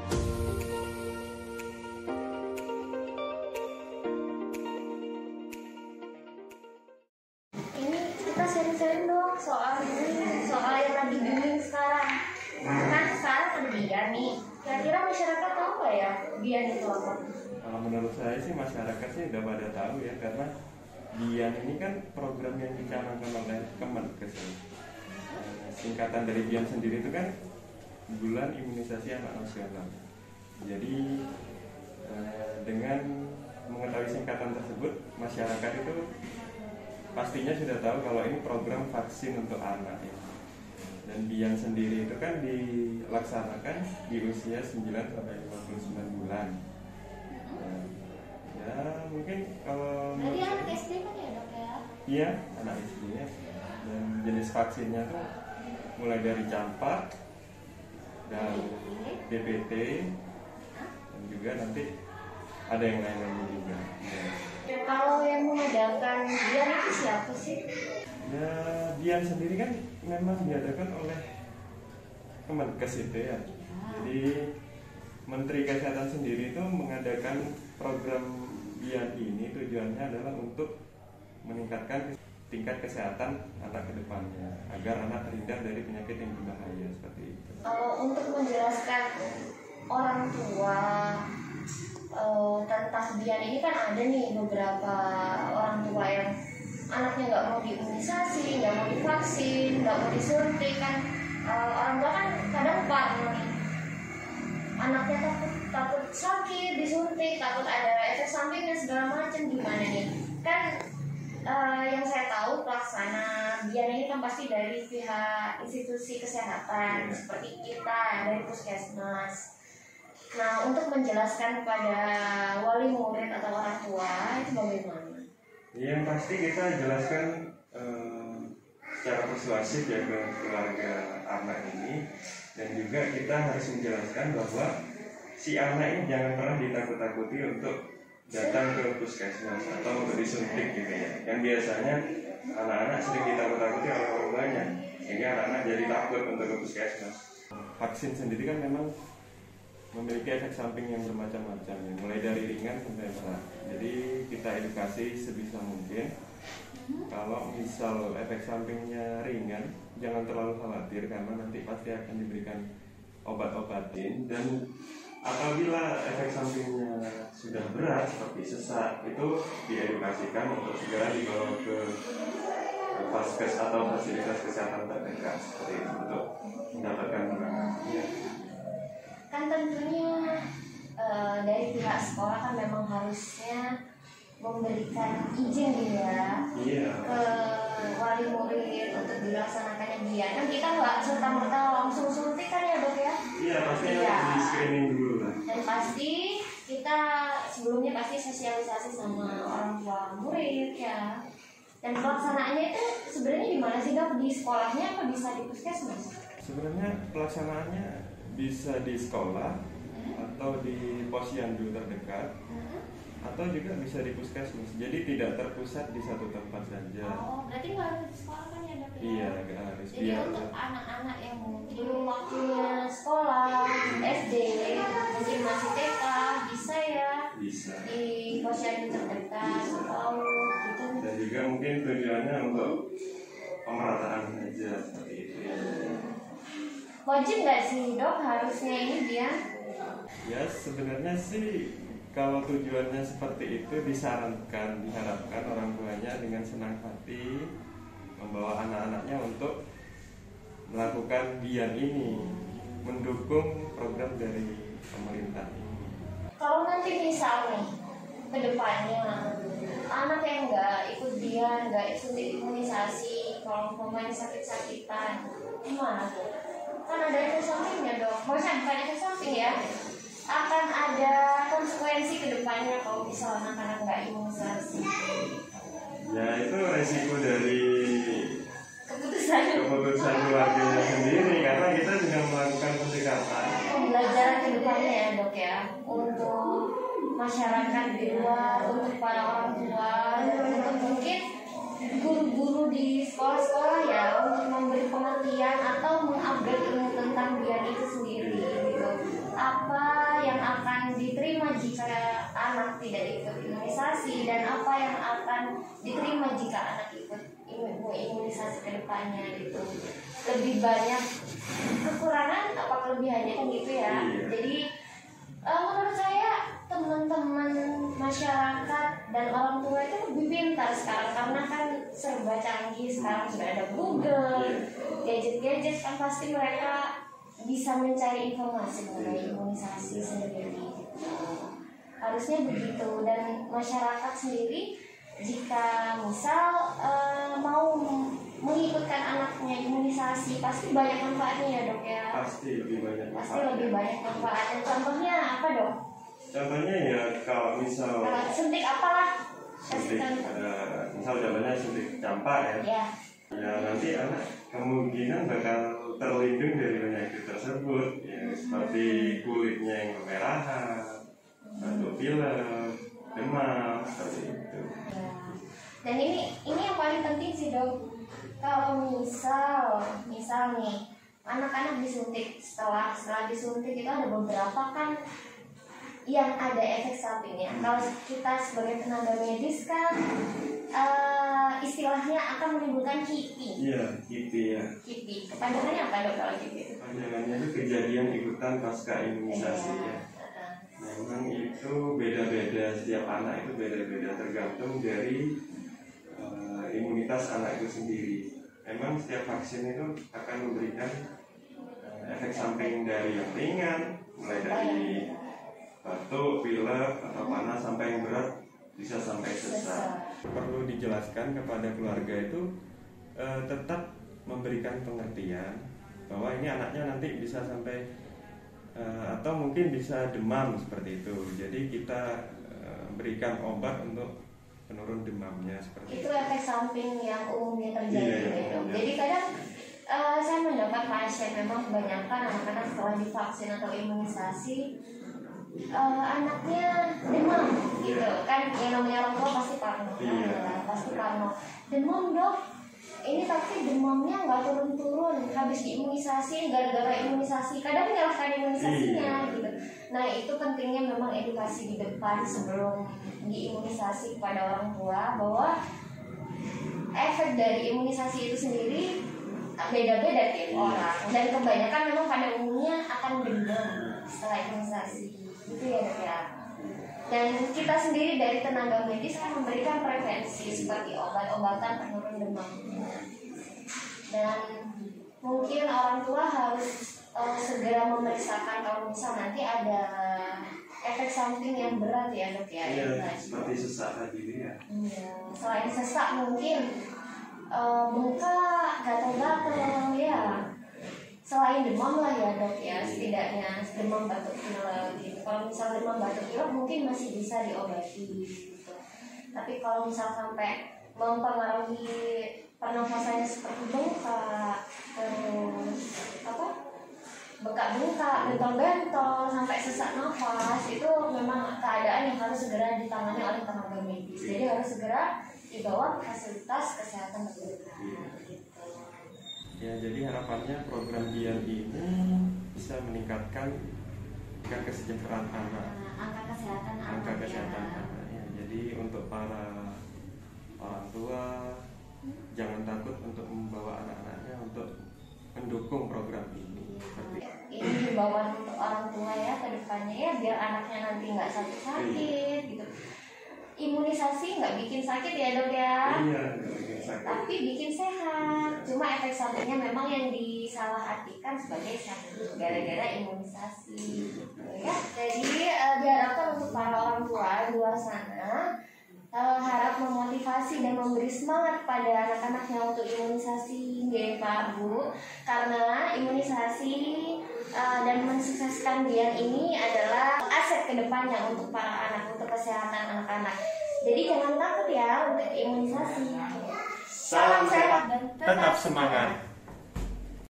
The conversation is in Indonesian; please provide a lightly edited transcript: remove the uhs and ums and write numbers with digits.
Ini kita sharing-sharing dong soal ini, soal yang lagi booming sekarang. Kan sekarang ada Bian nih. Kira-kira masyarakat tahu nggak ya Bian itu apa? Kalau menurut saya sih masyarakat sih udah pada tahu ya, karena Bian ini kan program yang dicanangkan oleh Kemenkes. Singkatan dari Bian sendiri itu kan Bulan Imunisasi Anak Nasional. Jadi dengan mengetahui singkatan tersebut, masyarakat itu pastinya sudah tahu kalau ini program vaksin untuk anak ya. Dan Bian sendiri itu kan dilaksanakan di usia 9 sampai 59 bulan. Ya mungkin kalau Jadi anak SD kan ya dok ya? iya, anak SD ya. Dan jenis vaksinnya tuh mulai dari campak dan DPT, dan juga nanti ada yang lain-lainnya juga ya. Kalau yang mengadakan Bian itu siapa sih? Ya, Bian sendiri kan memang diadakan oleh Kemenkes itu ya. Jadi Menteri Kesehatan sendiri itu mengadakan program Bian ini tujuannya adalah untuk meningkatkan tingkat kesehatan anak ke depannya agar anak terhindar dari penyakit yang berbahaya seperti itu. Kalau untuk menjelaskan orang tua tentang Bian ini kan ada nih beberapa orang tua yang anaknya nggak mau diimunisasi, nggak mau divaksin, nggak mau disuntik kan. Orang tua kan kadang parno nih, anaknya takut sakit disuntik, takut ada efek sampingnya segala macam. Gimana nih kan? Yang saya tahu pelaksana Bian ini kan pasti dari pihak institusi kesehatan seperti kita dari puskesmas. Nah, untuk menjelaskan kepada wali murid atau orang tua itu bagaimana? Yang pasti kita jelaskan secara persuasif ya ke keluarga anak ini, dan juga kita harus menjelaskan bahwa si anak ini jangan pernah ditakut-takuti untuk datang ke puskesmas atau untuk disuntik gitu ya. Yang biasanya anak-anak sering ditakut-takuti oleh orang tuanya, sehingga anak-anak jadi takut untuk ke puskesmas. Vaksin sendiri kan memang memiliki efek samping yang bermacam-macam ya, mulai dari ringan sampai berat. Jadi kita edukasi sebisa mungkin. Kalau misal efek sampingnya ringan, jangan terlalu khawatir karena nanti pasti akan diberikan obat-obatin. Dan apabila efek sampingnya sudah berat seperti sesak, itu diedukasikan untuk segera dibawa ke vaskes atau fasilitas kesehatan terdekat seperti itu untuk mendapatkan penanganan. Kan tentunya dari pihak sekolah kan memang harusnya memberikan izin gitu ya ke wali murid untuk dilaksanakannya Bian. Kan kita nggak serta-merta langsung suntik kan ya dok ya? Iya, pasti harus di screening dulu lah. Dan pasti kita sebelumnya pasti sosialisasi sama orang tua murid ya. Dan pelaksanaannya itu sebenarnya di mana sih dok? Di sekolahnya apa bisa di puskesmas? Sebenarnya pelaksanaannya bisa di sekolah atau di posyandu terdekat, atau juga bisa di puskesmas. Jadi tidak terpusat di satu tempat saja. Oh, berarti nggak harus di sekolah kan ya dok? Iya, nggak harus. Jadi untuk anak-anak yang belum waktunya sekolah SD, mungkin masih TK, bisa ya Bisa. di posyandu terdekat atau gitu. Dan juga mungkin tujuannya untuk pemerataan saja seperti itu ya. Wajib nggak sih dok harusnya ini dia? Ya sebenarnya sih kalau tujuannya seperti itu disarankan, diharapkan orang tuanya dengan senang hati membawa anak-anaknya untuk melakukan Bian ini, mendukung program dari pemerintah ini. Kalau nanti misal nih kedepannya anak yang nggak ikut Bian, nggak ikut imunisasi, kalau pemain sakit-sakitan, gimana tuh? Kan ada efek sampingnya dok, maksudnya bukan efek samping ya, akan ada konsekuensi kedepannya kalau misal anak-anak nggak imunisasi. Ya itu resiko dari Keputusan keluarganya sendiri, karena kita sudah melakukan pendekatan. Pembelajaran kedepannya ya dok ya, untuk masyarakat di luar, untuk para orang tua, untuk mungkin guru-guru di sekolah-sekolah ya, untuk memberi pengertian atau mengupgrade ilmu tentang Bian itu sendiri gitu. Apa diterima jika anak tidak ikut imunisasi, dan apa yang akan diterima jika anak ikut imunisasi ke depannya gitu. Lebih banyak kekurangan apa kelebihannya kan gitu ya. Jadi menurut saya teman-teman masyarakat dan orang tua itu lebih pintar sekarang, karena kan serba canggih sekarang, sudah ada Google, gadget-gadget kan, pasti mereka bisa mencari informasi mengenai imunisasi sendiri. Harusnya begitu. Dan masyarakat sendiri jika misal mau mengikutkan anaknya imunisasi, pasti banyak manfaatnya ya dok ya. Pasti lebih banyak manfaat. Pasti lebih banyak manfaat. Dan contohnya apa dok? Contohnya ya kalau misal suntik apalah? suntik, misal contohnya suntik campak ya. Ya nanti anak kemungkinan bakal terlindung dari penyakit tersebut ya, seperti kulitnya yang kemerahan, batuk pilek, demam, seperti itu. Dan ini yang paling penting sih dok. Kalau misal nih anak-anak disuntik, setelah disuntik itu ada beberapa kan yang ada efek sampingnya. Kalau kita sebagai tenaga medis kan istilahnya akan menimbulkan KIPI. Iya, KIPI ya. KIPI. Kepanjangannya apa dok kalau KIPI? Kepanjangannya itu kejadian ikutan pasca imunisasi ya. Memang itu beda-beda, setiap anak itu beda-beda tergantung dari imunitas anak itu sendiri. Memang setiap vaksin itu akan memberikan efek samping dari yang ringan, mulai dari batuk, pilek, atau panas sampai yang berat, bisa sampai sesak. Perlu dijelaskan kepada keluarga itu tetap memberikan pengertian bahwa ini anaknya nanti bisa sampai atau mungkin bisa demam seperti itu. Jadi kita berikan obat untuk penurun demamnya seperti itu. Efek samping yang umumnya terjadi gitu. Jadi kadang saya mendapat pasien, memang kebanyakan anak-anak setelah divaksin atau imunisasi anaknya demam gitu kan, yang namanya orang tua pasti parno, pasti parno, demam dok, ini tapi demamnya nggak turun-turun, habis diimunisasi, gara-gara imunisasi, kadang menyalahkan imunisasinya gitu. Nah itu pentingnya memang edukasi di depan sebelum diimunisasi kepada orang tua, bahwa efek dari imunisasi itu sendiri beda-beda tiap orang, dan kebanyakan memang pada umumnya akan demam setelah imunisasi. Itu ya dok ya. Dan kita sendiri dari tenaga medis kan memberikan prevensi seperti obat-obatan penurun demam. Dan mungkin orang tua harus segera memeriksakan kalau misal nanti ada efek samping yang berat ya dok ya. Iya, seperti sesak tadi ya. Iya, selain sesak mungkin bengkak, gatal-gatal ya. Selain demam lah ya dok ya, setidaknya demam batuk pilek gitu. Kalau misal demam batuk pilek mungkin masih bisa diobati gitu. Tapi kalau misal sampai mempengaruhi pernafasannya seperti bengkak, terus bengkak-bengkak, bentol-bentol, sampai sesak nafas, itu memang keadaan yang harus segera ditangani oleh tenaga medis. Jadi harus segera dibawa ke fasilitas kesehatan terdekat gitu. Ya, jadi harapannya program Dian ini bisa meningkatkan tingkat kesejahteraan anak, angka kesehatan anak. Ya, jadi untuk para orang tua jangan takut untuk membawa anak-anaknya untuk mendukung program ini. Ini himbauan untuk orang tua ya ke depannya ya, biar anaknya nanti nggak sakit-sakit gitu. Imunisasi nggak bikin sakit ya dok ya, tapi bikin sehat. Cuma efek sampingnya memang yang disalahartikan sebagai sakit gara-gara imunisasi ya. Jadi diharapkan untuk para orang tua di luar sana harap memotivasi dan memberi semangat pada anak-anaknya untuk imunisasi ya Pak Bu, karena imunisasi dan mensukseskan Dian ini adalah aset kedepannya untuk para anak, untuk kesehatan anak-anak. Jadi jangan takut ya untuk imunisasi. Salam sehat dan tetap semangat.